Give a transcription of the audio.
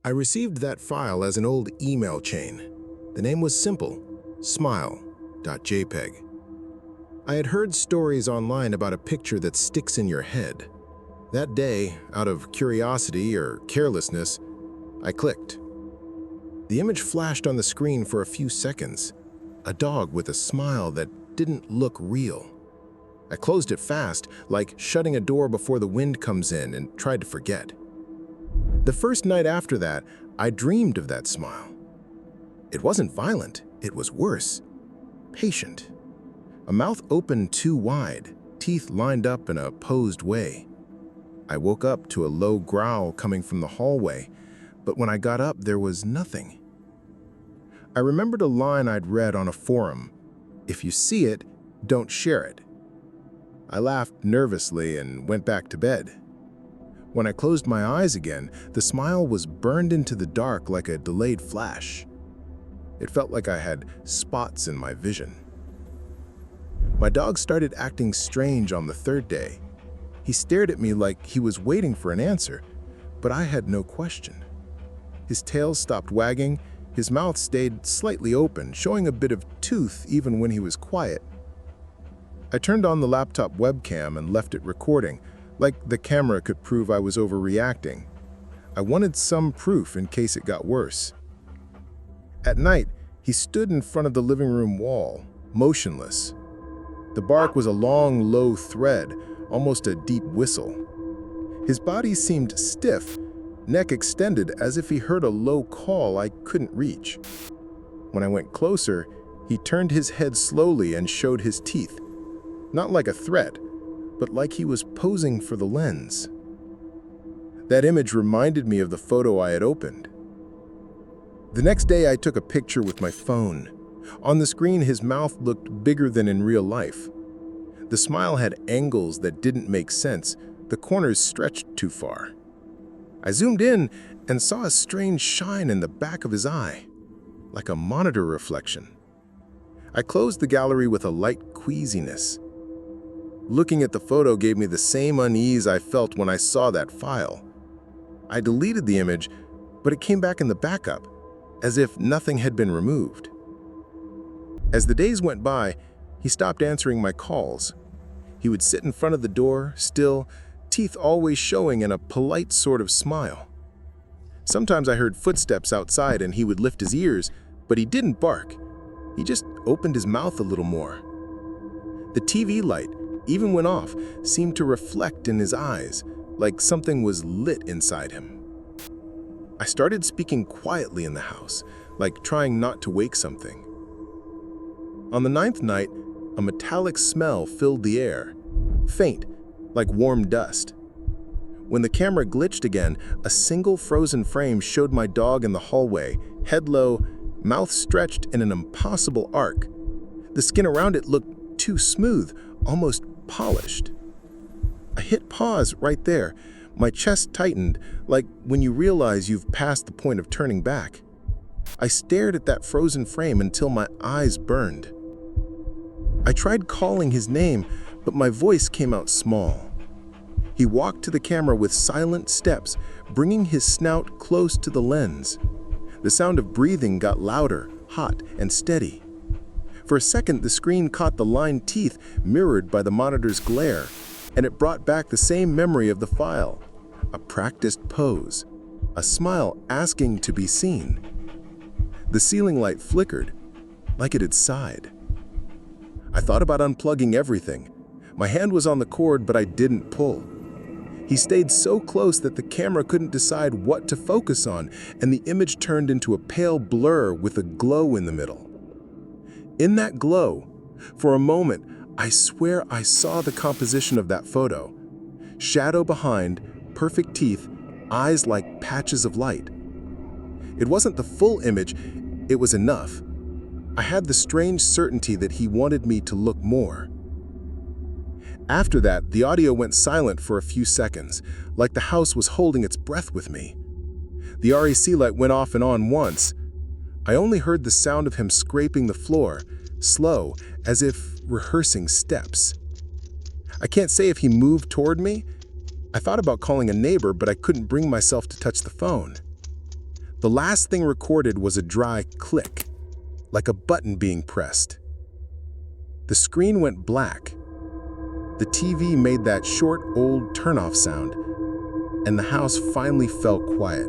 I received that file as an old email chain. The name was simple, Smile.jpg. I had heard stories online about a picture that sticks in your head. That day, out of curiosity or carelessness, I clicked. The image flashed on the screen for a few seconds, a dog with a smile that didn't look real. I closed it fast, like shutting a door before the wind comes in, and tried to forget. The first night after that, I dreamed of that smile. It wasn't violent, it was worse. Patient. A mouth opened too wide, teeth lined up in a posed way. I woke up to a low growl coming from the hallway, but when I got up, there was nothing. I remembered a line I'd read on a forum: "If you see it, don't share it." I laughed nervously and went back to bed. When I closed my eyes again, the smile was burned into the dark like a delayed flash. It felt like I had spots in my vision. My dog started acting strange on the third day. He stared at me like he was waiting for an answer, but I had no question. His tail stopped wagging, his mouth stayed slightly open, showing a bit of tooth even when he was quiet. I turned on the laptop webcam and left it recording, like the camera could prove I was overreacting. I wanted some proof in case it got worse. At night, he stood in front of the living room wall, motionless. The bark was a long, low thread, almost a deep whistle. His body seemed stiff, neck extended as if he heard a low call I couldn't reach. When I went closer, he turned his head slowly and showed his teeth, not like a threat, but like he was posing for the lens. That image reminded me of the photo I had opened. The next day, I took a picture with my phone. On the screen, his mouth looked bigger than in real life. The smile had angles that didn't make sense. The corners stretched too far. I zoomed in and saw a strange shine in the back of his eye, like a monitor reflection. I closed the gallery with a light queasiness. Looking at the photo gave me the same unease I felt when I saw that file. I deleted the image, but it came back in the backup, as if nothing had been removed. As the days went by, he stopped answering my calls. He would sit in front of the door, still, teeth always showing in a polite sort of smile. Sometimes I heard footsteps outside and he would lift his ears, but he didn't bark. He just opened his mouth a little more. The TV light, even when off, seemed to reflect in his eyes, like something was lit inside him. I started speaking quietly in the house, like trying not to wake something. On the 9th night, a metallic smell filled the air, faint, like warm dust. When the camera glitched again, a single frozen frame showed my dog in the hallway, head low, mouth stretched in an impossible arc. The skin around it looked too smooth, almost polished. I hit pause right there. My chest tightened, like when you realize you've passed the point of turning back. I stared at that frozen frame until my eyes burned. I tried calling his name, but my voice came out small. He walked to the camera with silent steps, bringing his snout close to the lens. The sound of breathing got louder, hot, and steady. For a second, the screen caught the lined teeth mirrored by the monitor's glare, and it brought back the same memory of the file, a practiced pose, a smile asking to be seen. The ceiling light flickered, like it had sighed. I thought about unplugging everything. My hand was on the cord, but I didn't pull. He stayed so close that the camera couldn't decide what to focus on, and the image turned into a pale blur with a glow in the middle. In that glow, for a moment, I swear I saw the composition of that photo. Shadow behind, perfect teeth, eyes like patches of light. It wasn't the full image, it was enough. I had the strange certainty that he wanted me to look more. After that, the audio went silent for a few seconds, like the house was holding its breath with me. The REC light went off and on once. I only heard the sound of him scraping the floor, slow, as if rehearsing steps. I can't say if he moved toward me. I thought about calling a neighbor, but I couldn't bring myself to touch the phone. The last thing recorded was a dry click, like a button being pressed. The screen went black. The TV made that short, old turn-off sound, and the house finally fell quiet.